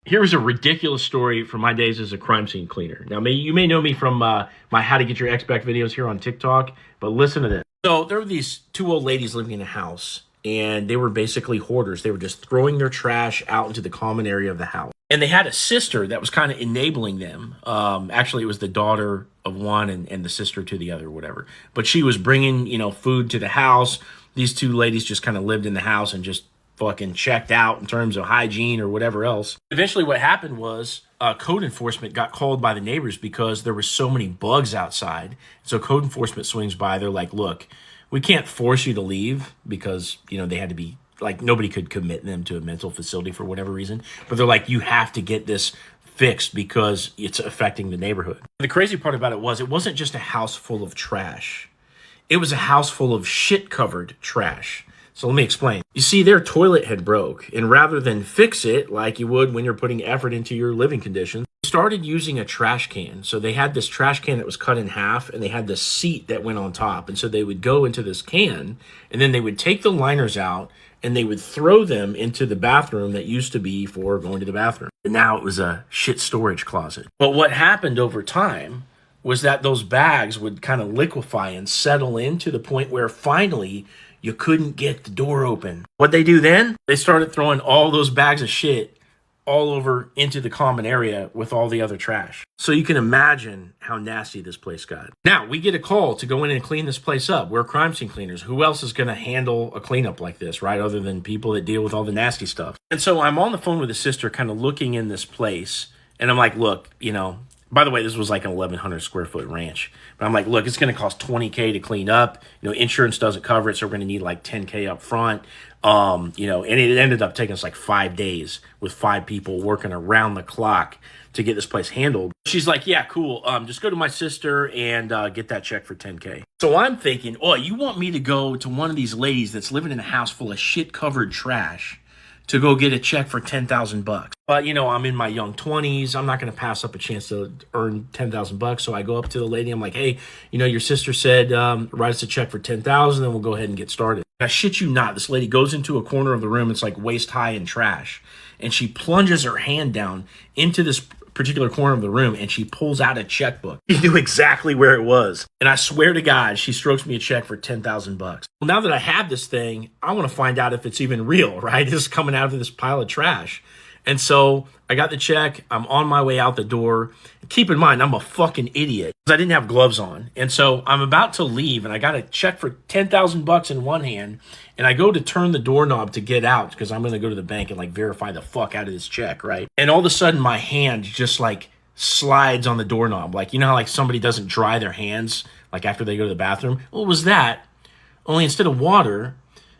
Here was a ridiculous story from my days as a crime scene cleaner. Now, you may know me from my How to Get Your Ex Back videos here on TikTok, but listen to this. So there were these two old ladies living in a house, and they were basically hoarders. They were just throwing their trash out into the common area of the house. And they had a sister that was kind of enabling them. Actually, it was the daughter of one and the sister to the other, whatever. But she was bringing, food to the house. These two ladies just kind of lived in the house and just fucking checked out in terms of hygiene or whatever else. Eventually what happened was code enforcement got called by the neighbors because there were so many bugs outside. So code enforcement swings by. They're like, look, we can't force you to leave because, they had to be like, nobody could commit them to a mental facility for whatever reason. But they're like, you have to get this fixed because it's affecting the neighborhood. The crazy part about it wasn't just a house full of trash. It was a house full of shit-covered trash. So let me explain. You see, their toilet had broke, and rather than fix it like you would when you're putting effort into your living conditions, they started using a trash can. So they had this trash can that was cut in half, and they had this seat that went on top. And so they would go into this can, and then they would take the liners out, and they would throw them into the bathroom that used to be for going to the bathroom. And now it was a shit storage closet. But what happened over time was that those bags would kind of liquefy and settle in to the point where finally you couldn't get the door open. What'd they do then? They started throwing all those bags of shit all over into the common area with all the other trash. So you can imagine how nasty this place got. Now, we get a call to go in and clean this place up. We're crime scene cleaners. Who else is going to handle a cleanup like this, right? Other than people that deal with all the nasty stuff. And so I'm on the phone with a sister kind of looking in this place. And I'm like, look, by the way, this was like an 1,100 square foot ranch. But I'm like, look, it's going to cost $20K to clean up. Insurance doesn't cover it, so we're going to need like $10K up front. And it ended up taking us like 5 days with 5 people working around the clock to get this place handled. She's like, yeah, cool. Just go to my sister and get that check for $10K. So I'm thinking, oh, you want me to go to one of these ladies that's living in a house full of shit-covered trash to go get a check for $10,000. But, I'm in my young 20s. I'm not going to pass up a chance to earn $10,000. So I go up to the lady. I'm like, hey, your sister said, write us a check for $10,000 and we'll go ahead and get started. I shit you not. This lady goes into a corner of the room. It's like waist high in trash. And she plunges her hand down into this particular corner of the room and she pulls out a checkbook. She knew exactly where it was. And I swear to God, she strokes me a check for $10,000. Well, now that I have this thing, I want to find out if it's even real, right? This is coming out of this pile of trash. And so I got the check. I'm on my way out the door. Keep in mind, I'm a fucking idiot because I didn't have gloves on. And so I'm about to leave and I got a check for $10,000 in one hand. And I go to turn the doorknob to get out because I'm going to go to the bank and verify the fuck out of this check, right? And all of a sudden my hand just slides on the doorknob. How somebody doesn't dry their hands after they go to the bathroom? Well, it was that. Only instead of water,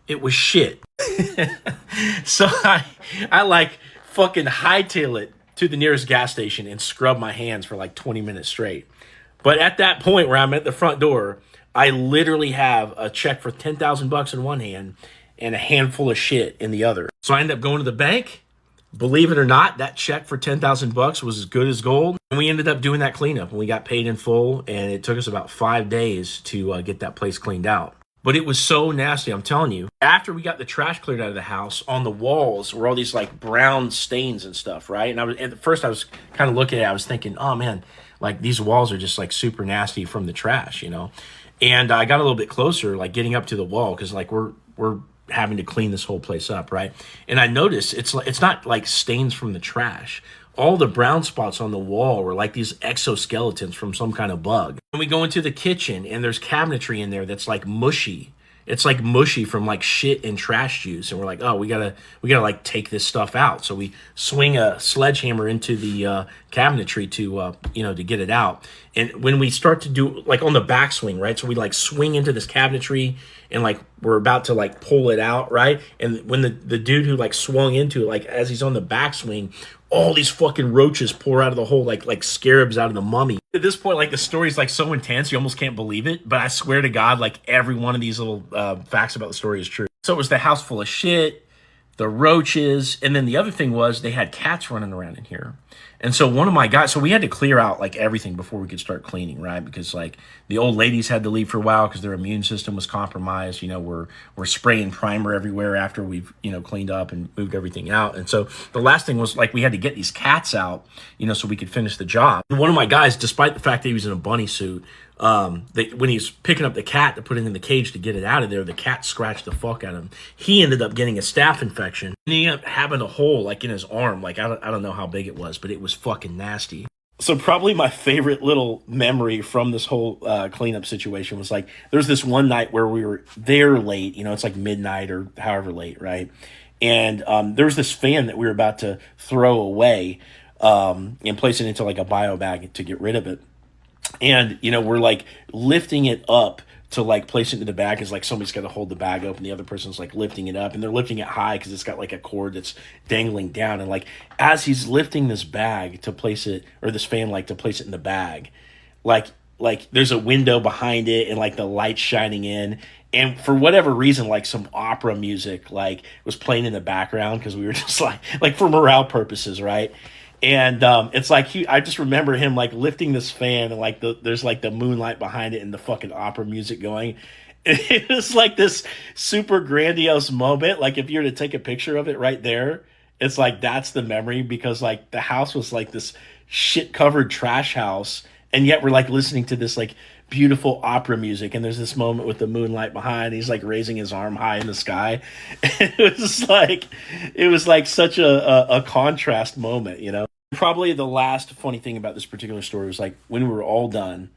it was shit. So I fucking hightail it to the nearest gas station and scrub my hands for 20 minutes straight. But at that point where I'm at the front door, I literally have a check for $10,000 in one hand and a handful of shit in the other. So I end up going to the bank. Believe it or not, that check for $10,000 was as good as gold. And we ended up doing that cleanup and we got paid in full. And it took us about 5 days to get that place cleaned out. But it was so nasty, I'm telling you. After we got the trash cleared out of the house, on the walls were all these brown stains and stuff, right? And at first I was kind of looking at it, I was thinking, oh man, these walls are just super nasty from the trash, And I got a little bit closer, getting up to the wall, because we're having to clean this whole place up, right? And I noticed it's not stains from the trash. All the brown spots on the wall were these exoskeletons from some kind of bug. And we go into the kitchen and there's cabinetry in there that's mushy. It's mushy from shit and trash juice. And we're like, oh, we gotta take this stuff out. So we swing a sledgehammer into the cabinetry to get it out. And when we start to do on the backswing, right? So we swing into this cabinetry and we're about to pull it out, right? And when the dude who swung into it, as he's on the backswing, all these fucking roaches pour out of the hole like scarabs out of the mummy. At this point, the story's so intense, you almost can't believe it. But I swear to God, every one of these little facts about the story is true. So it was the house full of shit. the roaches. And then the other thing was they had cats running around in here. And so one of my guys, so we had to clear out like everything before we could start cleaning, right? Because like the old ladies had to leave for a while because their immune system was compromised. You know, we're spraying primer everywhere after we've, you know, cleaned up and moved everything out. And so the last thing was like we had to get these cats out, you know, so we could finish the job. And one of my guys, despite the fact that he was in a bunny suit, when he was picking up the cat to put it in the cage to get it out of there, the cat scratched the fuck out of him. He ended up getting a staph infection, and he ended up having a hole like in his arm. Like I don't know how big it was, but it was fucking nasty. So probably my favorite little memory from this whole cleanup situation was like there's this one night where we were there late. You know, it's like midnight or however late, right? And there was this fan that we were about to throw away and place it into like a bio bag to get rid of it. And, you know, we're like lifting it up to like place it into the bag is like somebody's got to hold the bag up and the other person's like lifting it up and they're lifting it high because it's got like a cord that's dangling down. And like as he's lifting this bag to place it, or this fan like to place it in the bag, like there's a window behind it and like the light shining in. And for whatever reason, like some opera music like was playing in the background because we were just like for morale purposes, right? And it's like I just remember him like lifting this fan and like there's like the moonlight behind it and the fucking opera music going. It was like this super grandiose moment. Like if you were to take a picture of it right there, it's like that's the memory because like the house was like this shit covered trash house, and yet we're like listening to this like beautiful opera music, and there's this moment with the moonlight behind. He's like raising his arm high in the sky. It was like such a contrast moment, you know. Probably the last funny thing about this particular story was like when we were all done,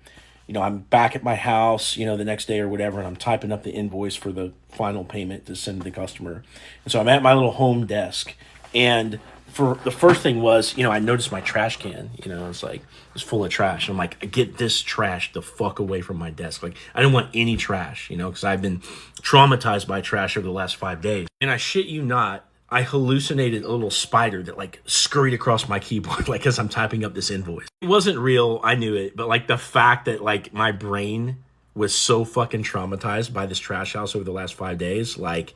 you know, I'm back at my house, you know, the next day or whatever, and I'm typing up the invoice for the final payment to send to the customer. And so I'm at my little home desk, and for the first thing was, you know, I noticed my trash can, you know, it's like, it's full of trash. I'm like, get this trash the fuck away from my desk. Like, I didn't want any trash, you know, because I've been traumatized by trash over the last 5 days. And I shit you not, I hallucinated a little spider that like scurried across my keyboard, like as I'm typing up this invoice. It wasn't real, I knew it, but like the fact that like my brain was so fucking traumatized by this trash house over the last 5 days, like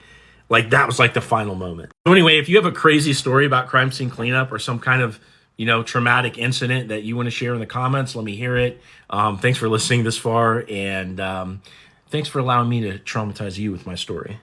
that was like the final moment. So anyway, if you have a crazy story about crime scene cleanup or some kind of, you know, traumatic incident that you want to share in the comments, let me hear it. Thanks for listening this far, and thanks for allowing me to traumatize you with my story.